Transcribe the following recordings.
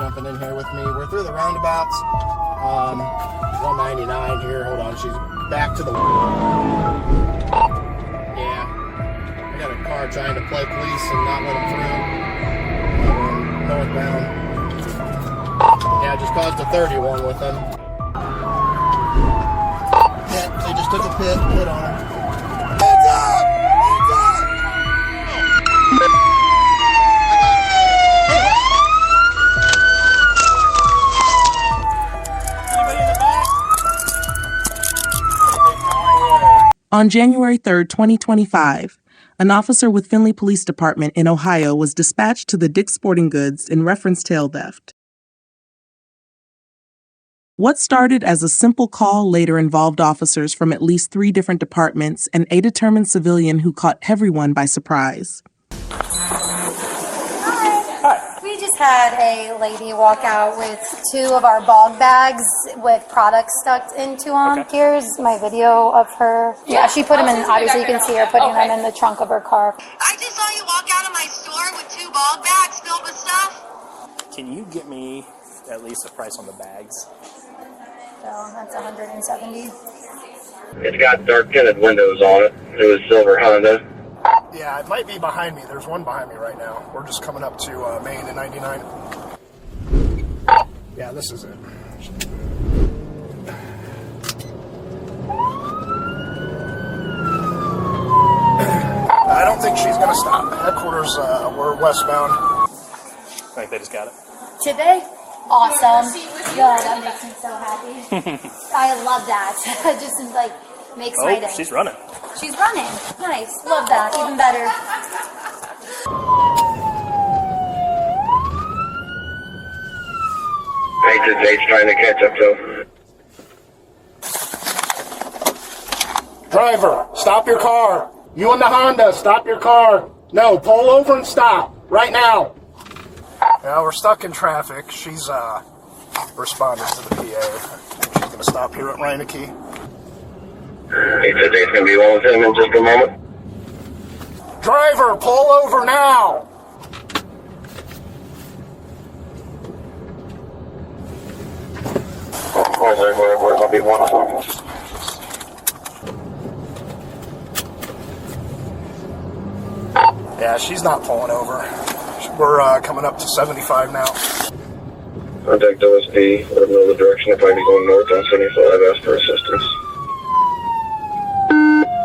jumping in here with me. We're through the roundabouts. 199 here. Hold on, she's back to the... Yeah. I got a car trying to play police and not let them through. Northbound. Yeah, I just caused a 31 with them. Yeah, they just took a hit on her. Hands up! Hands up! On January 3rd, 2025, an officer with Findlay Police Department in Ohio was dispatched to the Dick's Sporting Goods in reference tail theft. What started as a simple call later involved officers from at least 3 different departments and a determined civilian who caught everyone by surprise. We just had a lady walk out with 2 of our bog bags with products stuck into them. Okay. Here's my video of her. Yeah, she put them in, obviously you can see her putting them in the trunk of her car. I just saw you walk out of my store with 2 bog bags filled with stuff. Can you get me at least a price on the bags? So that's $170. It's got dark tinted windows on it. It was silver Honda. Yeah, it might be behind me. There's one behind me right now. We're just coming up to Main and 99. Yeah, this is it. I don't think she's going to stop. Headquarters, we're westbound. I think they just got it. Today? Awesome. Yeah, that makes me so happy. I love that. It just like makes my day. She's running. She's running. Nice. Love that. Even better. Jade's trying to catch up to him. Driver, stop your car. You in the Honda, stop your car. No, pull over and stop. Right now. Yeah, we're stuck in traffic. She's responded to the PA. She's going to stop here at Reineke. Jade's going to be one with him in just a moment. Driver, pull over now. Where's I'll be one of them. Yeah, she's not pulling over. We're coming up to 75 now. Contact OSD. Let them know the direction if I be going north on 75. Ask for assistance.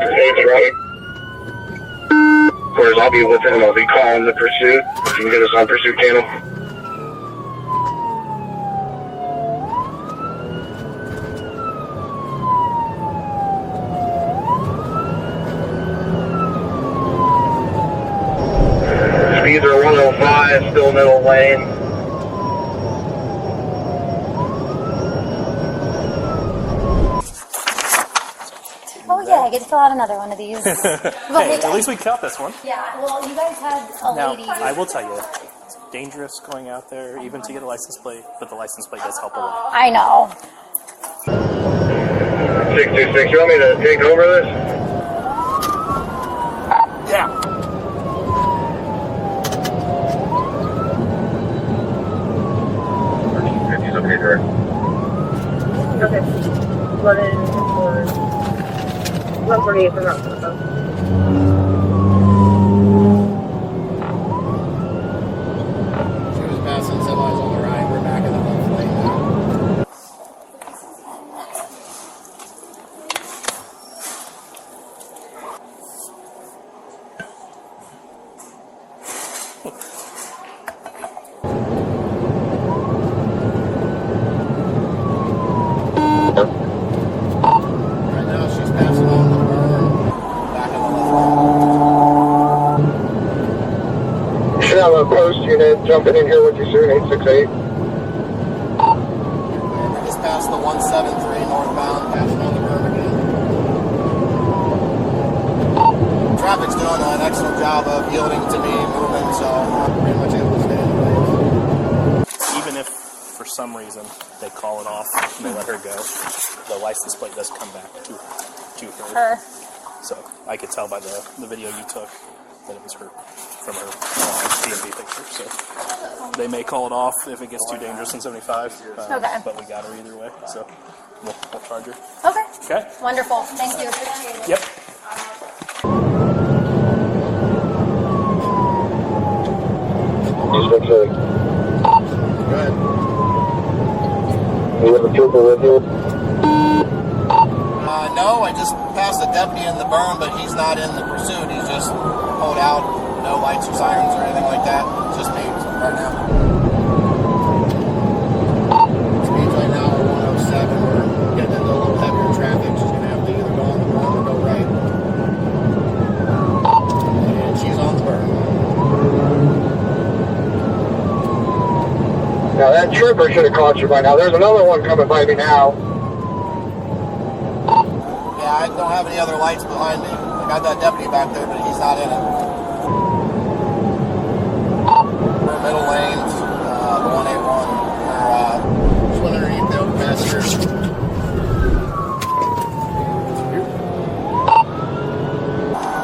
Jade's right. Of course, I'll be with him. I'll be calling the pursuit. If you can get us on pursuit channel. Speeds are 105, still middle lane. Oh yeah, I get to fill out another one of these. Hey, at least we caught this one. Yeah, well, you guys had a lady. Now, I will tell you, it's dangerous going out there, even to get a license plate, but the license plate does help a lot. I know. 626, you want me to take over this? Yeah. Okay, direct. Okay. 148 for Rock. She was passing semis on the right. We're back in the left lane now. Right now she's passing on the berm. Back in the left lane. Should have a post unit jumping in here with you soon, 868. We're just past the 173 northbound, passing on the berm again. Traffic's doing an excellent job of yielding to me, moving, so I'm pretty much able to stay in the lane. Even if, for some reason, they call it off and they let her go, the license plate does come back to her. Her. So I could tell by the video you took that it was her. from her DMV picture. So they may call it off if it gets too dangerous in 75. Okay. But we got her either way, so we'll charge her. Okay. Okay. Wonderful. Thank you. Appreciate it. Yep. Just looks like Good. you have a trooper with you. No, I just passed a deputy in the berm, but he's not in the pursuit. He's just pulled out. No lights or sirens or anything like that. It's just me right now. Speeds right now are 107. We're getting into a little heavier traffic. She's going to have to either go on the berm or go right. And she's on the berm. Now that trooper should have caught you by now. There's another one coming by me now. Yeah, I don't have any other lights behind me. I got that deputy back there, but he's not in it. We're middle lanes, the 181. We're just went underneath the overpass here.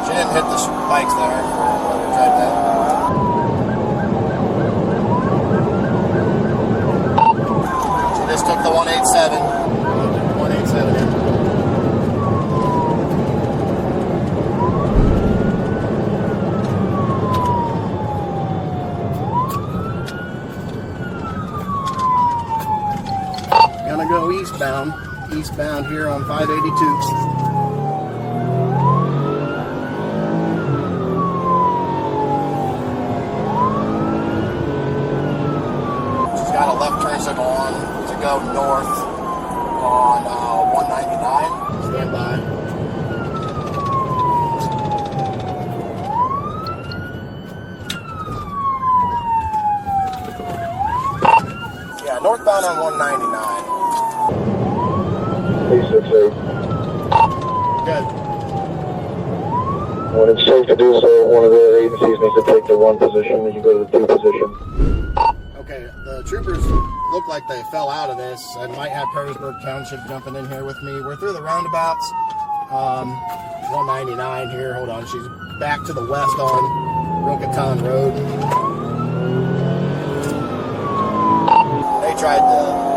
She didn't hit the spikes there for where we tried that. She just took the 187. 187 in. Gonna go eastbound here on 582. She's got a left turn signal on to go north on 199. Stand by. Yeah, northbound on 199. 368. Good. When it's safe to do so, one of the other agencies needs to take the 1 position and you go to the 2 position. Okay, the troopers look like they fell out of this. I might have Perrysburg Township jumping in here with me. We're through the roundabouts. 199 here. Hold on. She's back to the west on Rocaton Road. They tried to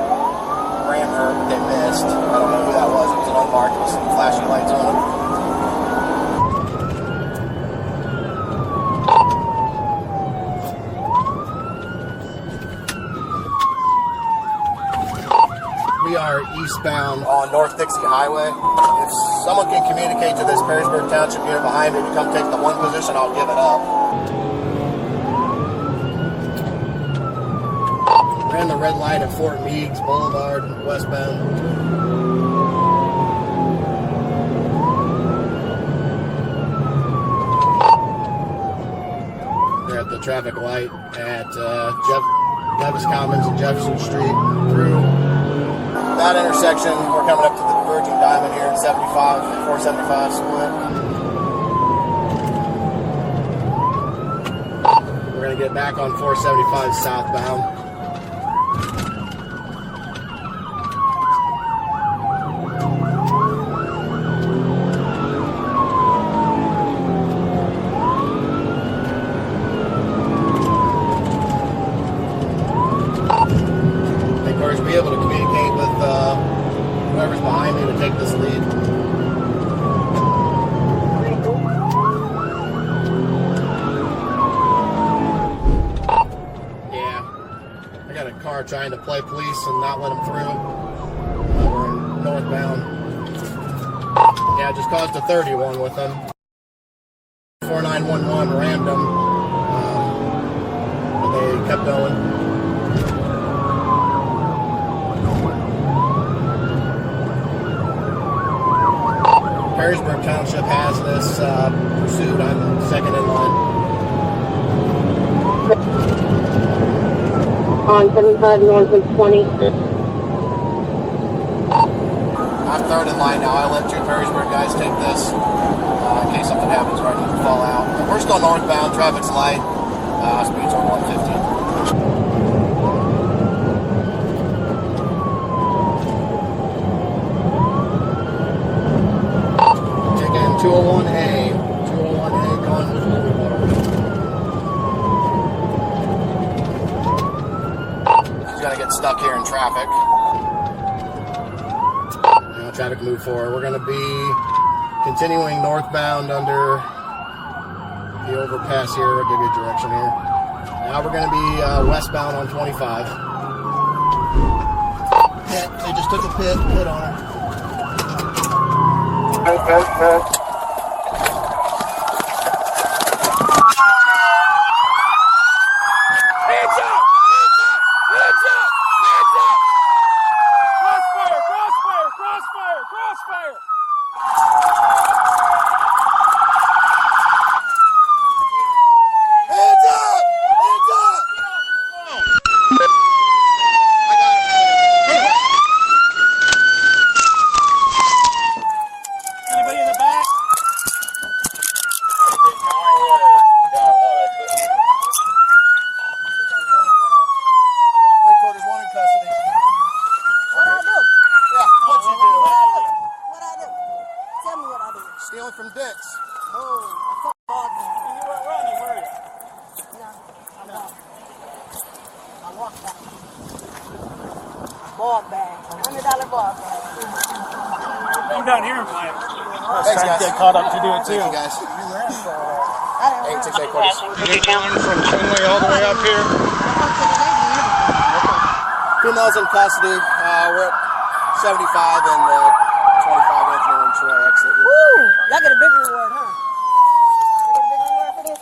ram her, but they missed. I don't know who that was. It was an unmarked with some flashing lights on it. We are eastbound on North Dixie Highway. If someone can communicate to this Perrysburg Township unit behind me to come take the 1 position, I'll give it up. Ran the red light at Fort Meigs Boulevard, westbound. We're at the traffic light at Davis Commons and Jefferson Street through that intersection. We're coming up to the Virgin Diamond here in 75, 475 split. We're going to get back on 475 southbound. Be able to communicate with whoever's behind me to take this lead. Yeah, I got a car trying to play police and not let them through. We're in northbound. Yeah, I just caused a 31 with them. 4911 rammed them, but they kept going. Perrysburg Township has this pursuit. I'm second in line. On 75 north of 20. I'm third in line now. I'll let 2 Perrysburg guys take this in case something happens where I need to fall out. We're still northbound. Traffic's light. Speeds are 150. 201A. 201A gone with Holy Water. kind of get stuck here in traffic. Now traffic move forward. We're going to be continuing northbound under the overpass here. I'll give you a direction here. Now we're going to be westbound on 25. Pit. They just took a pit on her. Stealing from Dick's. Oh, I thought bog bag. You weren't running, were you? No, I walked back. Bog bag. $100 bog bag. Come down here and play it. Thanks, guys. Get caught up to do it too. Thank you, guys. I didn't 868 quarters. From Finley all the way up here. Females in custody. We're at 75 and 25 Anthony and Troy exit. Woo! Y'all get a big reward, huh? Y'all get a big reward for this?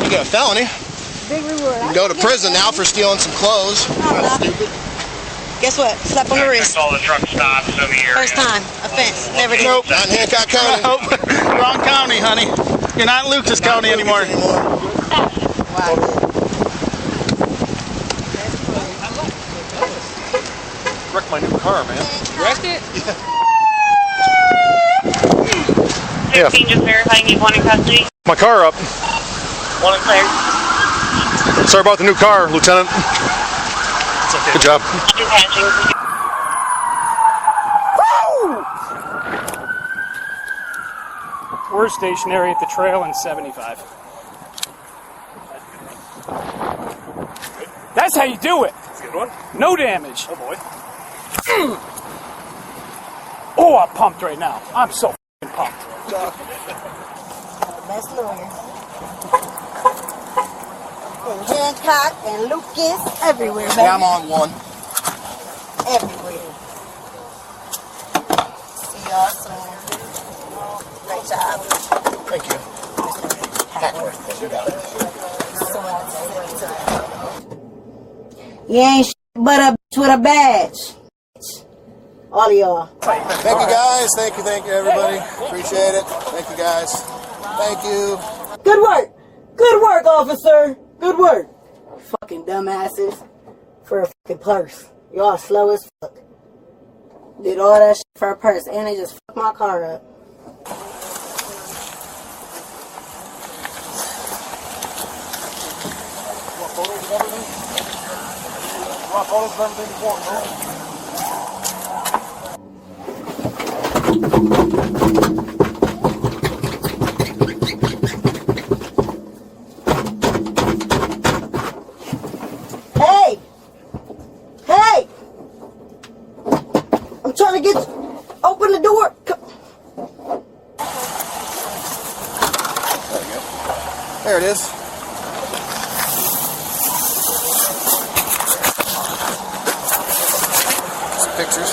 You get a felony. Big reward. You can go to prison now for stealing some clothes. That's stupid. Guess what? Slap on the wrist. All the truck stops in the area. First time. Offense. Never did. Nope, not in Hancock County. Nope. Wrong county, honey. You're not in Lucas County anymore. Wow. Wrecked my new car, man. Wrecked it? Yeah. 16, just verifying he's one in custody. My car up. One is cleared. Sorry about the new car, Lieutenant. It's okay. Good job. Dispatching. We're stationary at the trail in 75. That's how you do it. That's a good one. No damage. Oh boy. Oh, I'm pumped right now. I'm so f***ing pumped. Best lawyer. And Hancock and Lucas everywhere, baby. Yeah, I'm on one. Everywhere. See y'all soon. Great job. Thank you. You got it. You ain't but a bitch with a badge. All of y'all. Thank you, guys. Thank you, everybody. Appreciate it. Thank you, guys. Thank you. Good work. Good work, officer. Good work. Fucking dumbasses. For a fucking purse. Y'all slow as fuck. Did all that shit for a purse. And they just fucked my car up. Hey! Hey! I'm trying to get you. Open the door. There it is. Some pictures.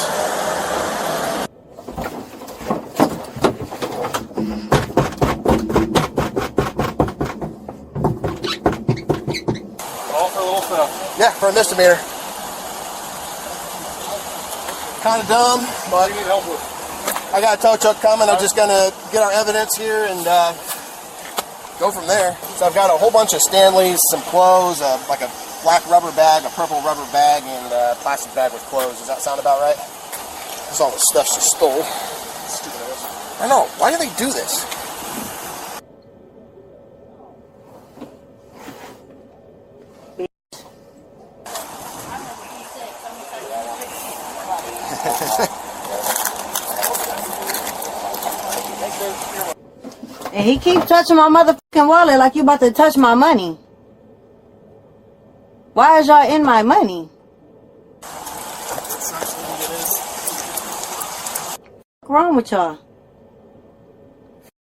All for a little stuff. Yeah, for a misdemeanor. Kind of dumb, but What do you need help with? I got a tow truck coming. I'm just gonna get our evidence here and go from there. So I've got a whole bunch of Stanleys, some clothes, like a black rubber bag, a purple rubber bag, and a plastic bag with clothes. Does that sound about right? That's all the stuff she stole. Stupid ass. I know. Why do they do this? And he keeps touching my motherfucking wallet like you about to touch my money. Why is y'all in my money? What's wrong with y'all?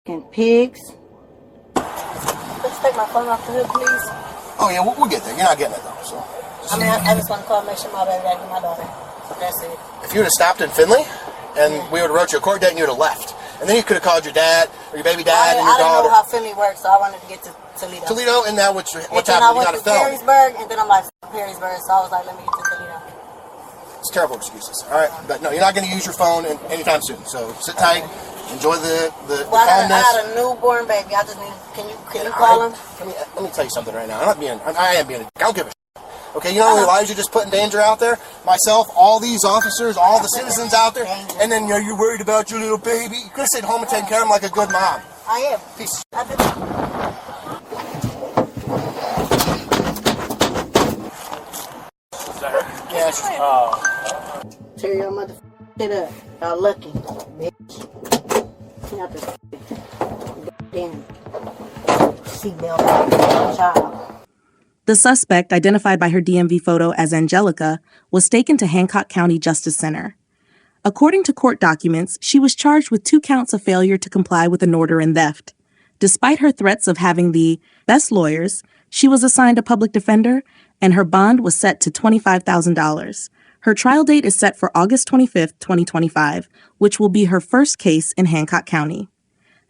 Fucking pigs. Let's take my phone off the hood, please. Oh yeah, we'll get there. You're not getting it though. So. I mean, I just want to call and make sure my baby daddy and my daughter. That's it. If you would have stopped in Findlay, and we would have wrote you a court date, and you would have left, and then you could have called your dad or your baby dad and your I didn't daughter. know how Findlay works, so I wanted to get to Toledo. Toledo, and now what's And happened? then I You went got a to felony. Perrysburg, and then I'm like, Perrysburg, so I was like, let me get to Toledo. It's terrible excuses. All right, but no, you're not going to use your phone anytime soon. So sit tight, enjoy the Well, I calmness. had a newborn baby. I just need. Can you call him? Let me tell you something right now. I am being a dick. I don't give a shit. Okay, you know how many lives you're just putting in danger out there? Myself, all these officers, all the citizens out there, and then you're worried about your little baby. You could have stayed home and taken care of him like a good mom. I am. Peace. I did. Is that her? Yeah, she's, Tear your motherfucking shit up. Y'all lucky, bitch. Not this goddamn seatbelt child. The suspect, identified by her DMV photo as Angelica, was taken to Hancock County Justice Center. According to court documents, she was charged with 2 counts of failure to comply with an order and theft. Despite her threats of having the best lawyers, she was assigned a public defender, and her bond was set to $25,000. Her trial date is set for August 25, 2025, which will be her first case in Hancock County.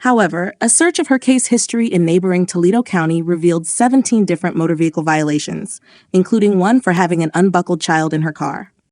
However, a search of her case history in neighboring Toledo County revealed 17 different motor vehicle violations, including one for having an unbuckled child in her car.